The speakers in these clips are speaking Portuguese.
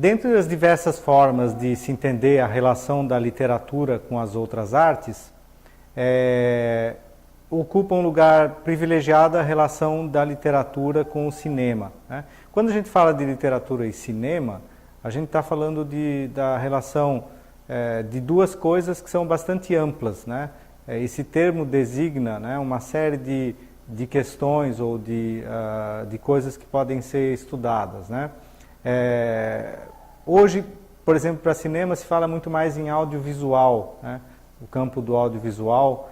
Dentre as diversas formas de se entender a relação da literatura com as outras artes, ocupa um lugar privilegiado a relação da literatura com o cinema, né? Quando a gente fala de literatura e cinema, a gente está falando da relação de duas coisas que são bastante amplas, né? Esse termo designa, né, uma série de questões ou de coisas que podem ser estudadas, né? Hoje, por exemplo, para cinema se fala muito mais em audiovisual, né? O campo do audiovisual,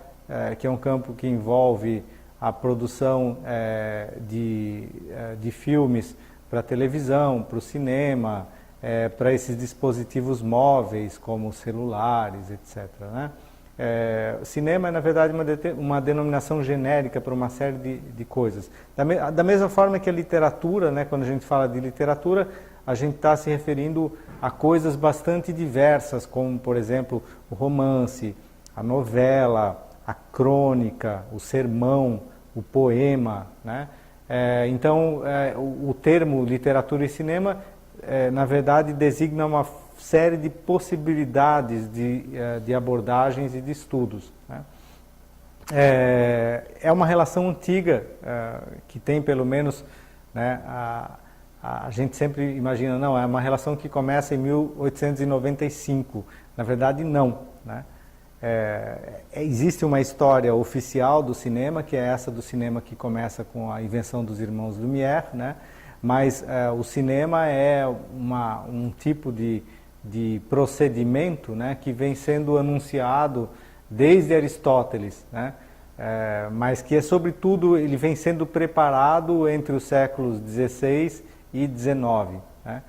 que é um campo que envolve a produção de filmes para televisão, para o cinema, para esses dispositivos móveis como celulares, etc., né? Cinema é, na verdade, uma denominação genérica para uma série de coisas. Da mesma forma que a literatura, né, quando a gente fala de literatura, a gente está se referindo a coisas bastante diversas, como, por exemplo, o romance, a novela, a crônica, o sermão, o poema, né? Então, o termo literatura e cinema, na verdade, designa uma série de possibilidades de abordagens e de estudos, né? É uma relação antiga, que tem pelo menos, né, a gente sempre imagina, não, é uma relação que começa em 1895. Na verdade, não, né? Existe uma história oficial do cinema, que é essa do cinema que começa com a invenção dos irmãos Lumière, né? Mas o cinema é um tipo de procedimento, né, que vem sendo anunciado desde Aristóteles, né? Mas que sobretudo, ele vem sendo preparado entre os séculos XVI e XIX, né?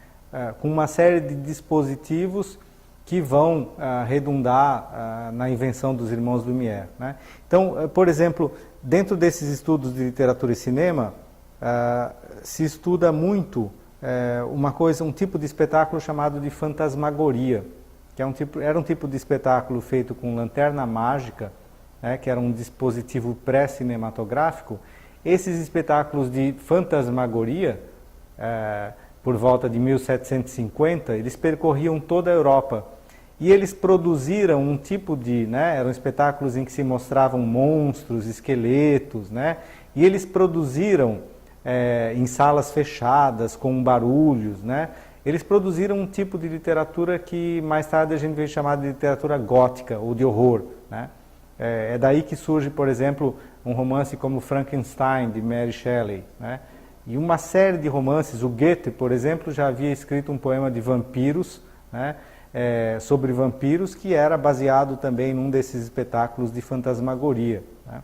Com uma série de dispositivos que vão redundar na invenção dos irmãos Lumière, né? Então, por exemplo, dentro desses estudos de literatura e cinema, se estuda muito um tipo de espetáculo chamado de fantasmagoria, que era um tipo de espetáculo feito com lanterna mágica, né, que era um dispositivo pré-cinematográfico. Esses espetáculos de fantasmagoria, por volta de 1750, eles percorriam toda a Europa. E eles produziram um tipo eram espetáculos em que se mostravam monstros, esqueletos, né? E eles produziram em salas fechadas, com barulhos, né? Eles produziram um tipo de literatura que mais tarde a gente veio chamar de literatura gótica ou de horror, né? É daí que surge, por exemplo, um romance como Frankenstein, de Mary Shelley, né? E uma série de romances. O Goethe, por exemplo, já havia escrito um poema de vampiros, né? Sobre vampiros, que era baseado também num desses espetáculos de fantasmagoria, né?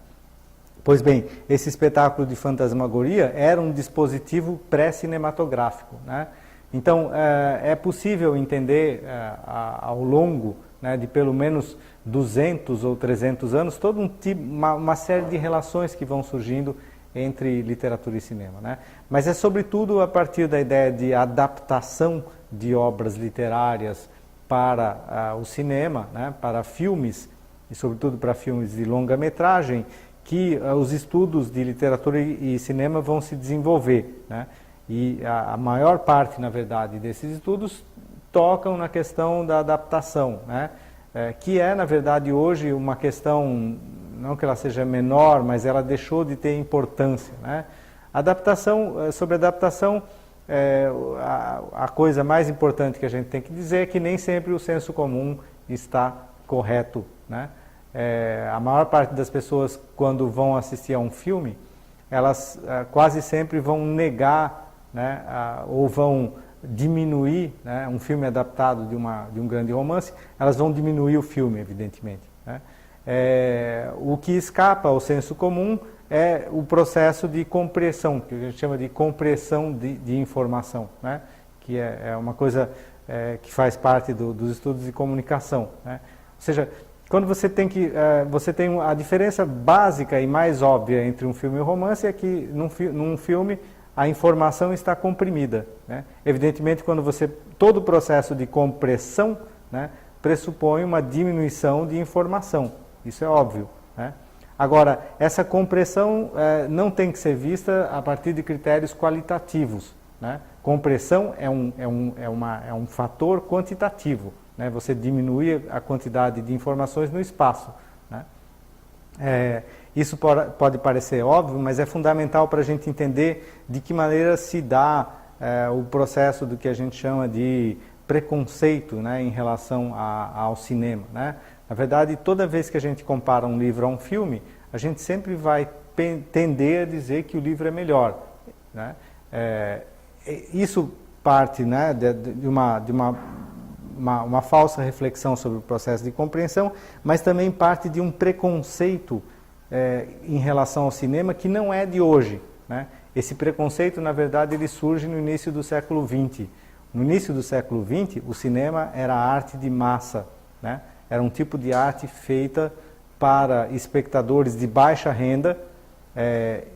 Pois bem, esse espetáculo de fantasmagoria era um dispositivo pré-cinematográfico, né? Então, é possível entender ao longo, né, de pelo menos 200 ou 300 anos, toda uma série de relações que vão surgindo entre literatura e cinema, né? Mas é sobretudo a partir da ideia de adaptação de obras literárias para o cinema, né, para filmes, e sobretudo para filmes de longa-metragem, que os estudos de literatura e cinema vão se desenvolver, né? E a maior parte, na verdade, desses estudos tocam na questão da adaptação, né? Que é, na verdade, hoje uma questão, não que ela seja menor, mas ela deixou de ter importância, né? Sobre adaptação, a coisa mais importante que a gente tem que dizer é que nem sempre o senso comum está correto, né? A maior parte das pessoas, quando vão assistir a um filme, elas quase sempre vão negar, né, ou vão diminuir, né, um filme adaptado de um grande romance, elas vão diminuir o filme, evidentemente, né? O que escapa ao senso comum é o processo de compressão, que a gente chama de compressão de informação, né? Que é uma coisa que faz parte dos estudos de comunicação, né? Ou seja, quando você tem a diferença básica e mais óbvia entre um filme e um romance é que num filme a informação está comprimida, né? Evidentemente, todo o processo de compressão, né, pressupõe uma diminuição de informação, isso é óbvio, né? Agora, essa compressão não tem que ser vista a partir de critérios qualitativos, né? Compressão é um fator quantitativo, né? Você diminui a quantidade de informações no espaço, né? Isso pode parecer óbvio, mas é fundamental para a gente entender de que maneira se dá o processo do que a gente chama de preconceito, né, em relação ao cinema, né? Na verdade, toda vez que a gente compara um livro a um filme, a gente sempre vai tender a dizer que o livro é melhor, né? Isso parte, né, de uma falsa reflexão sobre o processo de compreensão, mas também parte de um preconceito em relação ao cinema que não é de hoje, né? Esse preconceito, na verdade, ele surge no início do século XX. No início do século XX, o cinema era arte de massa, né? Era um tipo de arte feita para espectadores de baixa renda.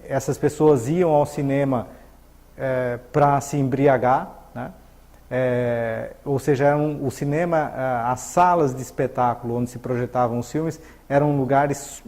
Essas pessoas iam ao cinema para se embriagar, né? Ou seja, o cinema, as salas de espetáculo onde se projetavam os filmes eram lugares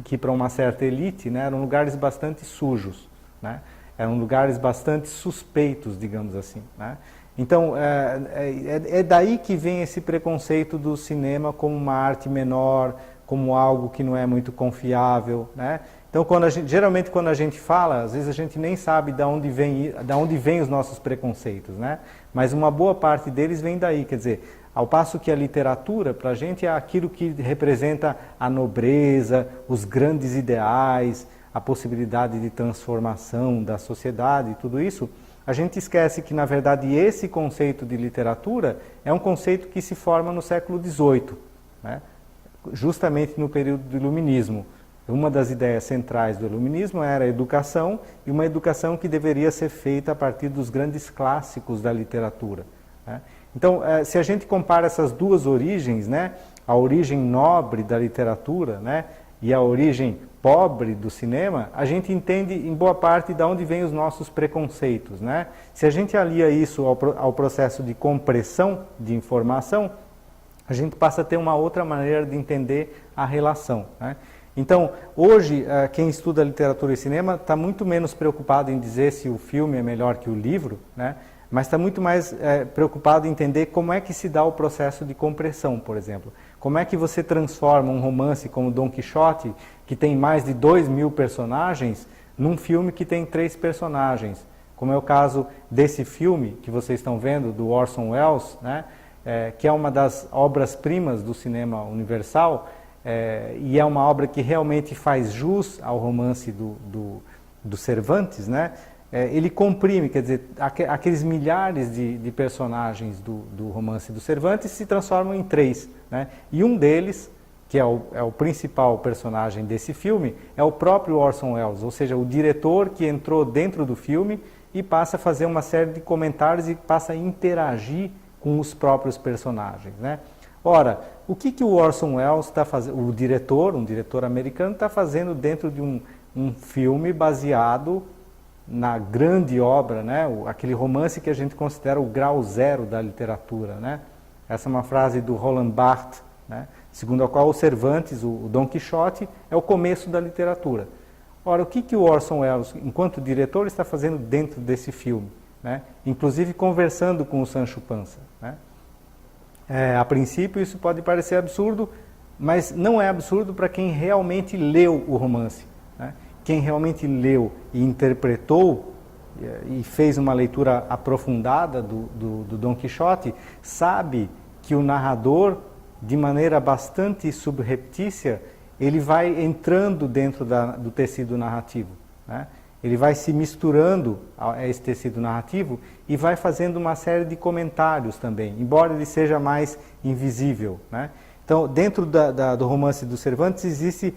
que para uma certa elite, né, eram lugares bastante sujos, né? Eram lugares bastante suspeitos, digamos assim, né? Então, é daí que vem esse preconceito do cinema como uma arte menor, como algo que não é muito confiável, né? Então, geralmente quando a gente fala, às vezes a gente nem sabe de onde vem os nossos preconceitos, né? Mas uma boa parte deles vem daí, quer dizer, ao passo que a literatura, para a gente, é aquilo que representa a nobreza, os grandes ideais, a possibilidade de transformação da sociedade e tudo isso, a gente esquece que, na verdade, esse conceito de literatura é um conceito que se forma no século XVIII, né? Justamente no período do Iluminismo. Uma das ideias centrais do Iluminismo era a educação, e uma educação que deveria ser feita a partir dos grandes clássicos da literatura, né? Então, se a gente compara essas duas origens, né, a origem nobre da literatura, né, e a origem pobre do cinema, a gente entende em boa parte de onde vêm os nossos preconceitos, né? Se a gente alia isso ao processo de compressão de informação, a gente passa a ter uma outra maneira de entender a relação, né? Então, hoje, quem estuda literatura e cinema está muito menos preocupado em dizer se o filme é melhor que o livro, né? Mas está muito mais preocupado em entender como é que se dá o processo de compressão, por exemplo. Como é que você transforma um romance como Dom Quixote, que tem mais de 2.000 personagens, num filme que tem 3 personagens. Como é o caso desse filme que vocês estão vendo, do Orson Welles, né? Que é uma das obras-primas do cinema universal, e é uma obra que realmente faz jus ao romance do Cervantes, né? Ele comprime, quer dizer, aqueles milhares de personagens do romance do Cervantes se transformam em 3, né? E um deles, que é o principal personagem desse filme, é o próprio Orson Welles, ou seja, o diretor que entrou dentro do filme e passa a fazer uma série de comentários e passa a interagir com os próprios personagens, né? Ora, o que o Orson Welles está fazendo, um diretor americano, está fazendo dentro de um filme baseado na grande obra, né? Aquele romance que a gente considera o grau zero da literatura, né? Essa é uma frase do Roland Barthes, né? Segundo a qual o Cervantes, o Dom Quixote, é o começo da literatura. Ora, o que o Orson Welles, enquanto diretor, está fazendo dentro desse filme, né? Inclusive conversando com o Sancho Panza, né? A princípio isso pode parecer absurdo, mas não é absurdo para quem realmente leu o romance, né? Quem realmente leu e interpretou e fez uma leitura aprofundada do Dom Quixote, sabe que o narrador, de maneira bastante subreptícia, ele vai entrando dentro do tecido narrativo, né? Ele vai se misturando a esse tecido narrativo e vai fazendo uma série de comentários também, embora ele seja mais invisível, né? Então, dentro do romance do Cervantes existe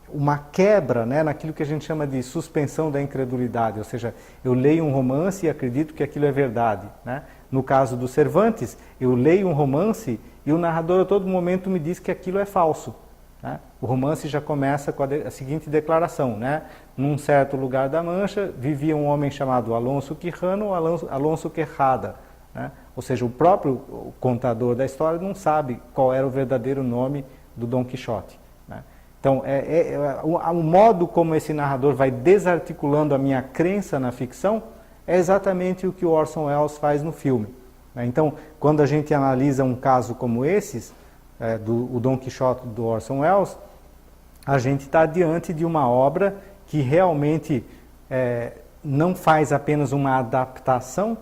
uma quebra, né, naquilo que a gente chama de suspensão da incredulidade, ou seja, eu leio um romance e acredito que aquilo é verdade, né? No caso do Cervantes, eu leio um romance e o narrador a todo momento me diz que aquilo é falso, né? O romance já começa com a seguinte declaração, né? Num certo lugar da Mancha vivia um homem chamado Alonso Quijano, Alonso Quejada, né? Ou seja, o próprio contador da história não sabe qual era o verdadeiro nome do Dom Quixote, né? Então, o modo como esse narrador vai desarticulando a minha crença na ficção é exatamente o que o Orson Welles faz no filme. Então, quando a gente analisa um caso como esses, o Dom Quixote do Orson Welles, a gente está diante de uma obra que realmente não faz apenas uma adaptação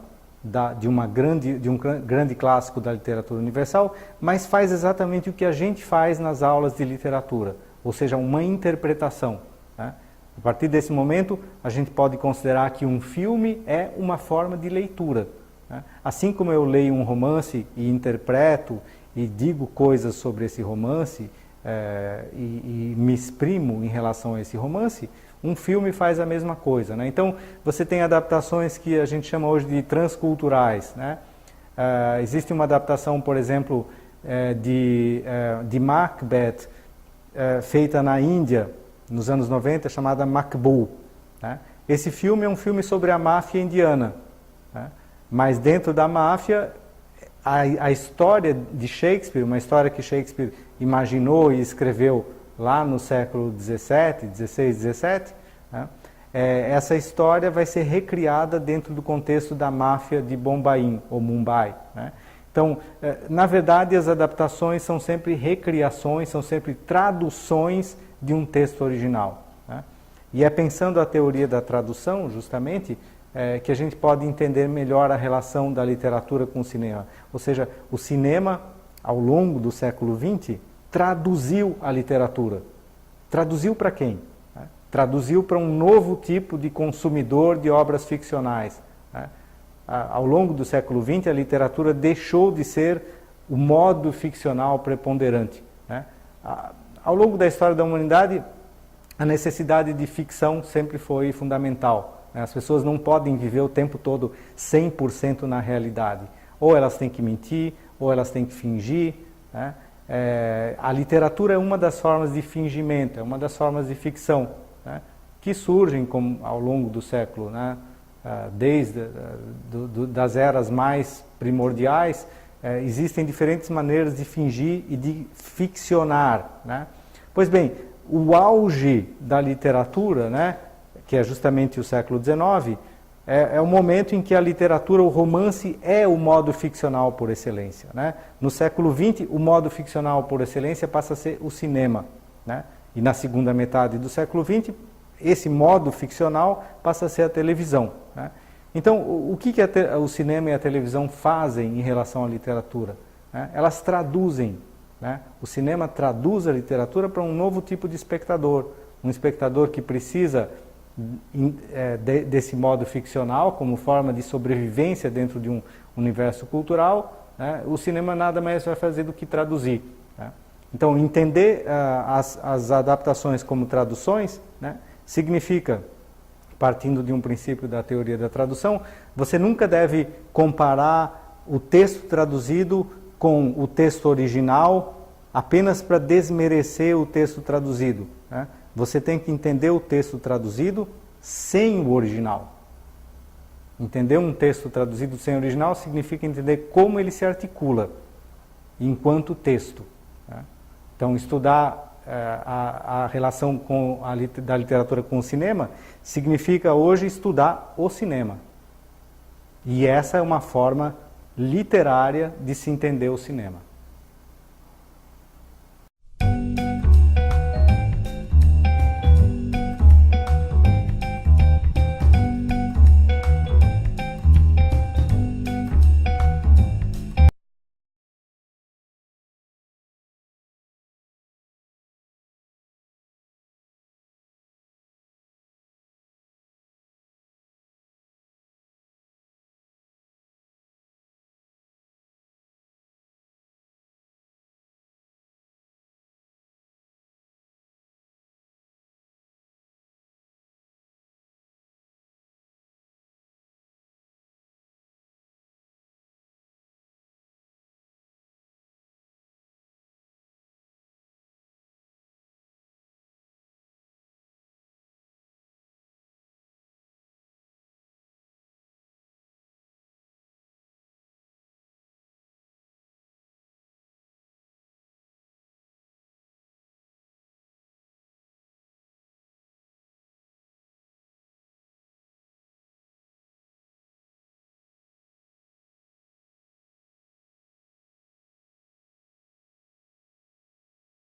de um grande clássico da literatura universal, mas faz exatamente o que a gente faz nas aulas de literatura, ou seja, uma interpretação. Né? A partir desse momento, a gente pode considerar que um filme é uma forma de leitura. Né? Assim como eu leio um romance e interpreto e digo coisas sobre esse romance e me exprimo em relação a esse romance, um filme faz a mesma coisa. Né? Então, você tem adaptações que a gente chama hoje de transculturais. Né? Existe uma adaptação, por exemplo, de Macbeth, feita na Índia, nos anos 90, chamada Maqbool. Né? Esse filme é um filme sobre a máfia indiana. Né? Mas dentro da máfia, a história de Shakespeare, uma história que Shakespeare imaginou e escreveu lá no século XVI, XVII, né? Essa história vai ser recriada dentro do contexto da máfia de Bombaim, ou Mumbai. Né? Então, na verdade, as adaptações são sempre recriações, são sempre traduções de um texto original. Né? E é pensando a teoria da tradução, justamente, que a gente pode entender melhor a relação da literatura com o cinema. Ou seja, o cinema, ao longo do século XX, traduziu a literatura. Traduziu para quem? Traduziu para um novo tipo de consumidor de obras ficcionais. Ao longo do século XX, a literatura deixou de ser o modo ficcional preponderante. Ao longo da história da humanidade, a necessidade de ficção sempre foi fundamental. As pessoas não podem viver o tempo todo 100% na realidade. Ou elas têm que mentir, ou elas têm que fingir. Né? A literatura é uma das formas de fingimento, é uma das formas de ficção, né? Que surgem ao longo do século, né? Desde das eras mais primordiais, existem diferentes maneiras de fingir e de ficcionar. Né? Pois bem, o auge da literatura, né? Que é justamente o século XIX, é o momento em que a literatura, o romance, é o modo ficcional por excelência. Né? No século XX, o modo ficcional por excelência passa a ser o cinema. Né? E na segunda metade do século XX, esse modo ficcional passa a ser a televisão. Né? Então, o que o cinema e a televisão fazem em relação à literatura? Né? Elas traduzem. Né? O cinema traduz a literatura para um novo tipo de espectador. Um espectador que precisa desse modo ficcional como forma de sobrevivência dentro de um universo cultural. Né? O cinema nada mais vai fazer do que traduzir. Né? Então, entender as adaptações como traduções, né, significa, partindo de um princípio da teoria da tradução, você nunca deve comparar o texto traduzido com o texto original apenas para desmerecer o texto traduzido. Né? Você tem que entender o texto traduzido sem o original. Entender um texto traduzido sem o original significa entender como ele se articula enquanto texto. Né? Então, estudar a relação da literatura com o cinema significa hoje estudar o cinema. E essa é uma forma literária de se entender o cinema.